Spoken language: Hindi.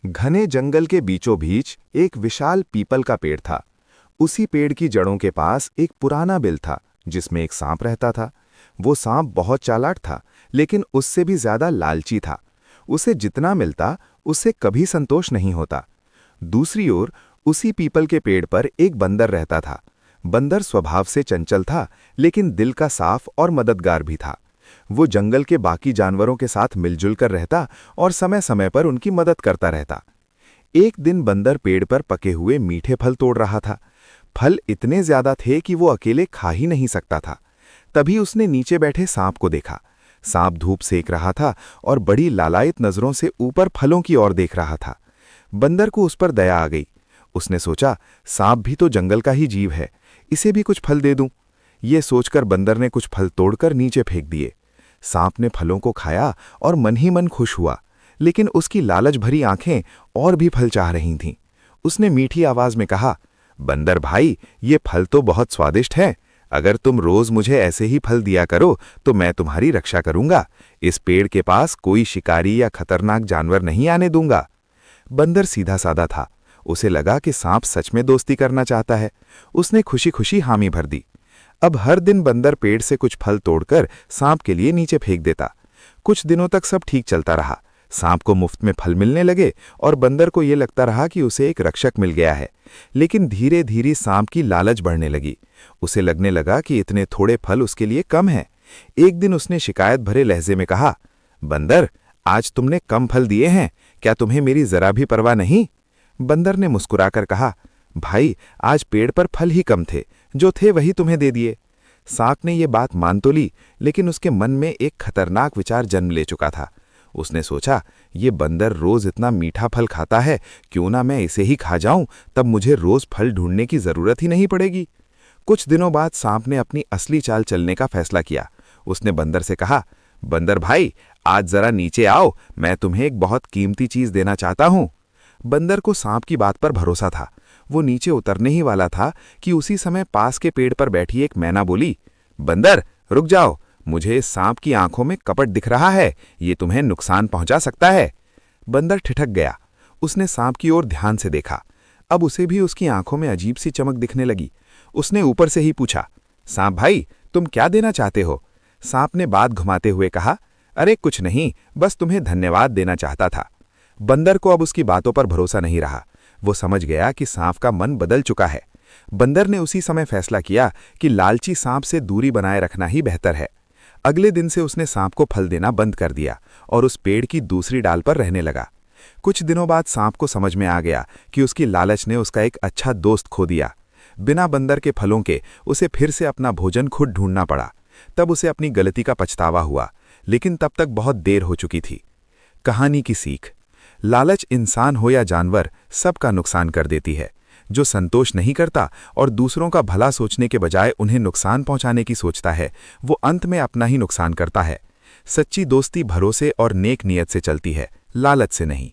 घने जंगल के बीचों बीच एक विशाल पीपल का पेड़ था। उसी पेड़ की जड़ों के पास एक पुराना बिल था जिसमें एक सांप रहता था। वो सांप बहुत चालाक था, लेकिन उससे भी ज्यादा लालची था। उसे जितना मिलता उससे कभी संतोष नहीं होता। दूसरी ओर उसी पीपल के पेड़ पर एक बंदर रहता था। बंदर स्वभाव से चंचल था, लेकिन दिल का साफ और मददगार भी था। वो जंगल के बाकी जानवरों के साथ मिलजुल कर रहता और समय समय पर उनकी मदद करता रहता। एक दिन बंदर पेड़ पर पके हुए मीठे फल तोड़ रहा था। फल इतने ज्यादा थे कि वो अकेले खा ही नहीं सकता था। तभी उसने नीचे बैठे सांप को देखा। सांप धूप सेक रहा था और बड़ी लालायित नजरों से ऊपर फलों की ओर देख रहा था। बंदर को उस पर दया आ गई। उसने सोचा, सांप भी तो जंगल का ही जीव है, इसे भी कुछ फल दे दूं। ये सोचकर बंदर ने कुछ फल तोड़कर नीचे फेंक दिए। सांप ने फलों को खाया और मन ही मन खुश हुआ, लेकिन उसकी लालच भरी आंखें और भी फल चाह रही थीं। उसने मीठी आवाज में कहा, बंदर भाई, ये फल तो बहुत स्वादिष्ट हैं। अगर तुम रोज मुझे ऐसे ही फल दिया करो तो मैं तुम्हारी रक्षा करूंगा। इस पेड़ के पास कोई शिकारी या खतरनाक जानवर नहीं आने दूंगा। बंदर सीधा साधा था। उसे लगा कि सांप सच में दोस्ती करना चाहता है। उसने खुशी खुशी हामी भर दी। अब हर दिन बंदर पेड़ से कुछ फल तोड़कर सांप के लिए नीचे फेंक देता। कुछ दिनों तक सब ठीक चलता रहा। सांप को मुफ्त में फल मिलने लगे और बंदर को यह लगता रहा कि उसे एक रक्षक मिल गया है। लेकिन धीरे धीरे सांप की लालच बढ़ने लगी। उसे लगने लगा कि इतने थोड़े फल उसके लिए कम हैं। एक दिन उसने शिकायत भरे लहजे में कहा, बंदर, आज तुमने कम फल दिए हैं। क्या तुम्हें मेरी जरा भी परवाह नहीं? बंदर ने मुस्कुराकर कहा, भाई, आज पेड़ पर फल ही कम थे, जो थे वही तुम्हें दे दिए। सांप ने ये बात मान तो ली, लेकिन उसके मन में एक खतरनाक विचार जन्म ले चुका था। उसने सोचा, ये बंदर रोज इतना मीठा फल खाता है, क्यों ना मैं इसे ही खा जाऊं, तब मुझे रोज फल ढूंढने की जरूरत ही नहीं पड़ेगी। कुछ दिनों बाद सांप ने अपनी असली चाल चलने का फैसला किया। उसने बंदर से कहा, बंदर भाई, आज जरा नीचे आओ, मैं तुम्हें एक बहुत कीमती चीज देना चाहता हूं। बंदर को सांप की बात पर भरोसा था। वो नीचे उतरने ही वाला था कि उसी समय पास के पेड़ पर बैठी एक मैना बोली, बंदर, रुक जाओ, मुझे इस सांप की आंखों में कपट दिख रहा है, ये तुम्हें नुकसान पहुंचा सकता है। बंदर ठिठक गया। उसने सांप की ओर ध्यान से देखा। अब उसे भी उसकी आंखों में अजीब सी चमक दिखने लगी। उसने ऊपर से ही पूछा, सांप भाई, तुम क्या देना चाहते हो? सांप ने बात घुमाते हुए कहा, अरे कुछ नहीं, बस तुम्हें धन्यवाद देना चाहता था। बंदर को अब उसकी बातों पर भरोसा नहीं रहा। वो समझ गया कि सांप का मन बदल चुका है। बंदर ने उसी समय फैसला किया कि लालची सांप से दूरी बनाए रखना ही बेहतर है। अगले दिन से उसने सांप को फल देना बंद कर दिया और उस पेड़ की दूसरी डाल पर रहने लगा। कुछ दिनों बाद सांप को समझ में आ गया कि उसकी लालच ने उसका एक अच्छा दोस्त खो दिया। बिना बंदर के फलों के उसे फिर से अपना भोजन खुद ढूंढना पड़ा। तब उसे अपनी गलती का पछतावा हुआ, लेकिन तब तक बहुत देर हो चुकी थी। कहानी की सीख: लालच इंसान हो या जानवर, सबका नुकसान कर देती है। जो संतोष नहीं करता और दूसरों का भला सोचने के बजाय उन्हें नुकसान पहुंचाने की सोचता है, वो अंत में अपना ही नुकसान करता है। सच्ची दोस्ती भरोसे और नेक नियत से चलती है, लालच से नहीं।